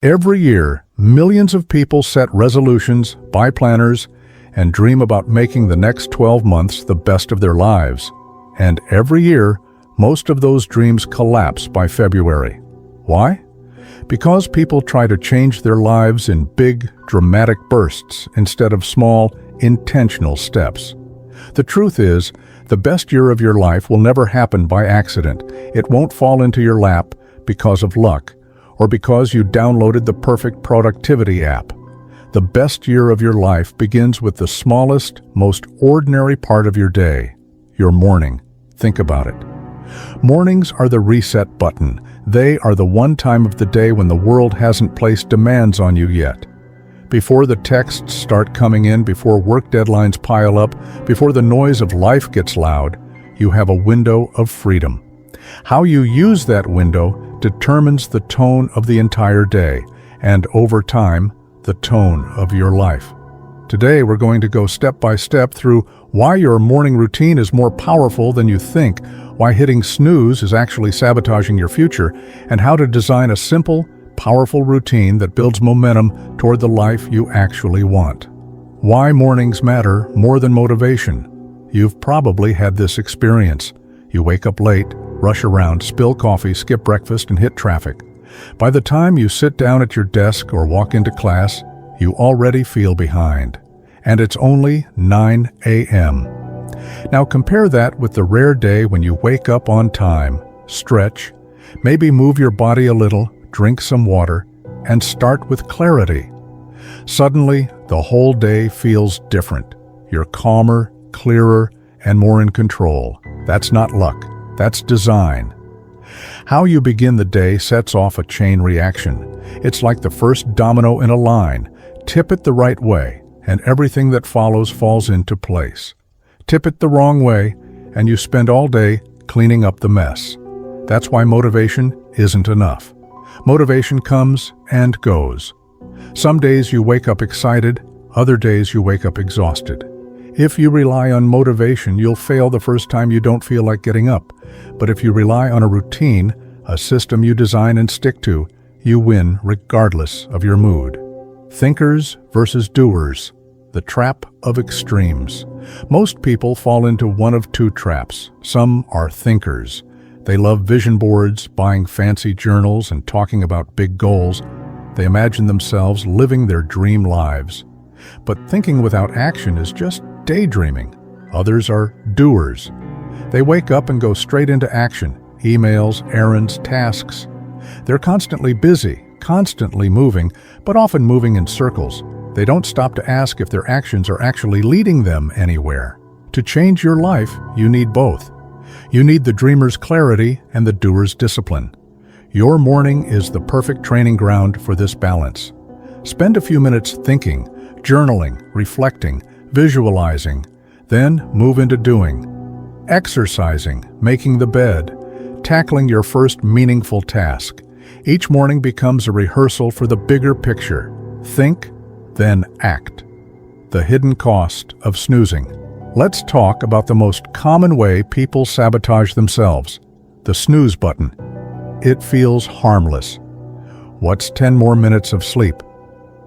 Every year, millions of people set resolutions, buy planners, and dream about making the next 12 months the best of their lives. And every year, most of those dreams collapse by February. Why? Because people try to change their lives in big, dramatic bursts instead of small, intentional steps. The truth is, the best year of your life will never happen by accident. It won't fall into your lap because of luck, or because you downloaded the perfect productivity app. The best year of your life begins with the smallest, most ordinary part of your day, your morning. Think about it. Mornings are the reset button. They are the one time of the day when the world hasn't placed demands on you yet. Before the texts start coming in, before work deadlines pile up, before the noise of life gets loud, you have a window of freedom. How you use that window determines the tone of the entire day, and over time, the tone of your life. Today, we're going to go step by step through why your morning routine is more powerful than you think, why hitting snooze is actually sabotaging your future, and how to design a simple, powerful routine that builds momentum toward the life you actually want. Why mornings matter more than motivation. You've probably had this experience. You wake up late, rush around, spill coffee, skip breakfast, and hit traffic. By the time you sit down at your desk or walk into class, you already feel behind. And it's only 9 a.m. Now compare that with the rare day when you wake up on time, stretch, maybe move your body a little, drink some water, and start with clarity. Suddenly, the whole day feels different. You're calmer, clearer, and more in control. That's not luck. That's design. How you begin the day sets off a chain reaction. It's like the first domino in a line. Tip it the right way, and everything that follows falls into place. Tip it the wrong way, and you spend all day cleaning up the mess. That's why motivation isn't enough. Motivation comes and goes. Some days you wake up excited, other days you wake up exhausted. If you rely on motivation, you'll fail the first time you don't feel like getting up. But if you rely on a routine, a system you design and stick to, you win regardless of your mood. Thinkers versus doers. The trap of extremes. Most people fall into one of two traps. Some are thinkers. They love vision boards, buying fancy journals, and talking about big goals. They imagine themselves living their dream lives. But thinking without action is just daydreaming. Others are doers. They wake up and go straight into action. Emails, errands, tasks. They're constantly busy, constantly moving, but often moving in circles. They don't stop to ask if their actions are actually leading them anywhere. To change your life, you need both. You need the dreamer's clarity and the doer's discipline. Your morning is the perfect training ground for this balance. Spend a few minutes thinking, journaling, reflecting, visualizing, then move into doing. Exercising, making the bed, tackling your first meaningful task. Each morning becomes a rehearsal for the bigger picture. Think, then act. The hidden cost of snoozing. Let's talk about the most common way people sabotage themselves. The snooze button. It feels harmless. What's 10 more minutes of sleep?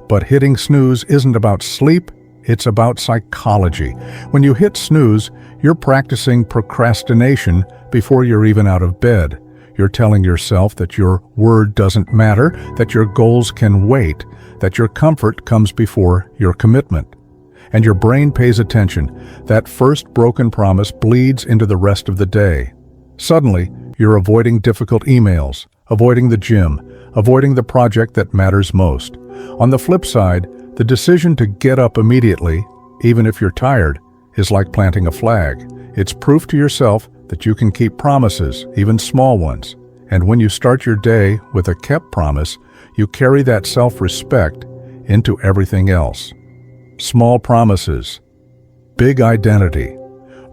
But hitting snooze isn't about sleep, it's about psychology. When you hit snooze, you're practicing procrastination before you're even out of bed. You're telling yourself that your word doesn't matter, that your goals can wait, that your comfort comes before your commitment. And your brain pays attention. That first broken promise bleeds into the rest of the day. Suddenly, you're avoiding difficult emails, avoiding the gym, avoiding the project that matters most. On the flip side, the decision to get up immediately, even if you're tired, is like planting a flag. It's proof to yourself that you can keep promises, even small ones. And when you start your day with a kept promise, you carry that self-respect into everything else. Small promises. Big identity.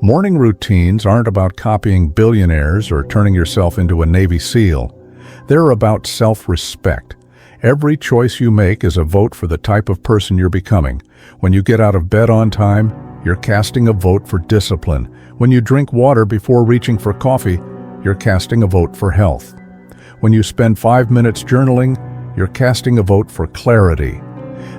Morning routines aren't about copying billionaires or turning yourself into a Navy SEAL. They're about self-respect. Every choice you make is a vote for the type of person you're becoming. When you get out of bed on time, you're casting a vote for discipline. When you drink water before reaching for coffee, you're casting a vote for health. When you spend 5 minutes journaling, You're casting a vote for clarity.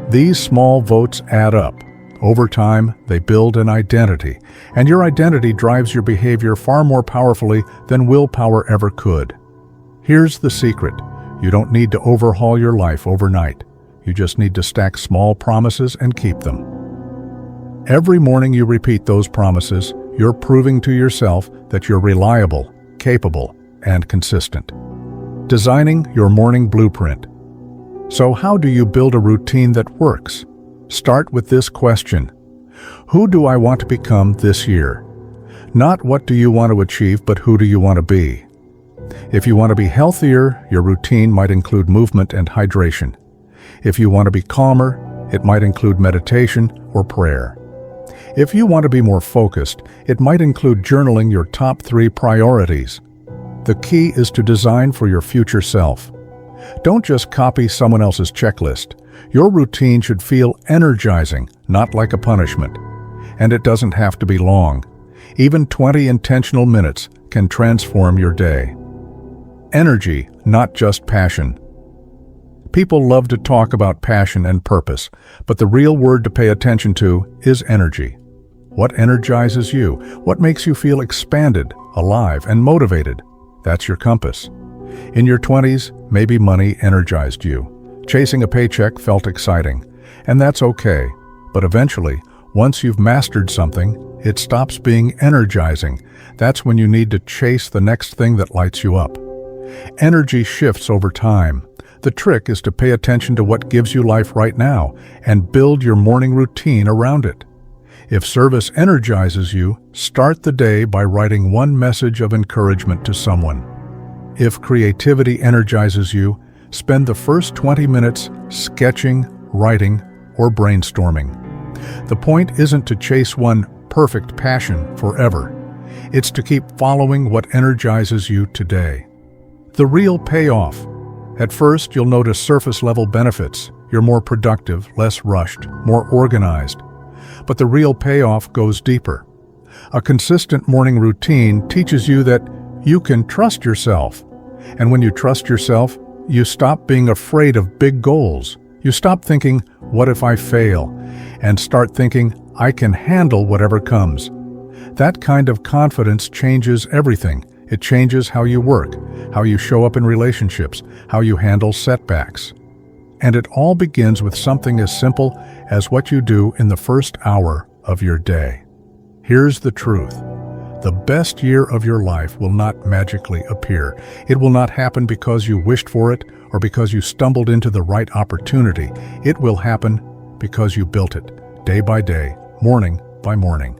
These small votes add up. Over time, they build an identity, and your identity drives your behavior far more powerfully than willpower ever could. Here's the secret. You don't need to overhaul your life overnight. You just need to stack small promises and keep them. Every morning you repeat those promises, you're proving to yourself that you're reliable, capable, and consistent. Designing your morning blueprint. So how do you build a routine that works? Start with this question. Who do I want to become this year? Not what do you want to achieve, but who do you want to be? If you want to be healthier, your routine might include movement and hydration. If you want to be calmer, it might include meditation or prayer. If you want to be more focused, it might include journaling your top 3 priorities. The key is to design for your future self. Don't just copy someone else's checklist. Your routine should feel energizing, not like a punishment. And it doesn't have to be long. Even 20 intentional minutes can transform your day. Energy, not just passion. People love to talk about passion and purpose, but the real word to pay attention to is energy. What energizes you? What makes you feel expanded, alive, and motivated? That's your compass. In your 20s, maybe money energized you. Chasing a paycheck felt exciting, and that's okay. But eventually, once you've mastered something, it stops being energizing. That's when you need to chase the next thing that lights you up. Energy shifts over time. The trick is to pay attention to what gives you life right now and build your morning routine around it. If service energizes you, start the day by writing one message of encouragement to someone. If creativity energizes you, spend the first 20 minutes sketching, writing, or brainstorming. The point isn't to chase one perfect passion forever. It's to keep following what energizes you today. The real payoff. At first, you'll notice surface-level benefits. You're more productive, less rushed, more organized. But the real payoff goes deeper. A consistent morning routine teaches you that you can trust yourself. And when you trust yourself, you stop being afraid of big goals. You stop thinking, what if I fail? And start thinking, I can handle whatever comes. That kind of confidence changes everything. It changes how you work, how you show up in relationships, how you handle setbacks. And it all begins with something as simple as what you do in the first hour of your day. Here's the truth. The best year of your life will not magically appear. It will not happen because you wished for it or because you stumbled into the right opportunity. It will happen because you built it, day by day, morning by morning.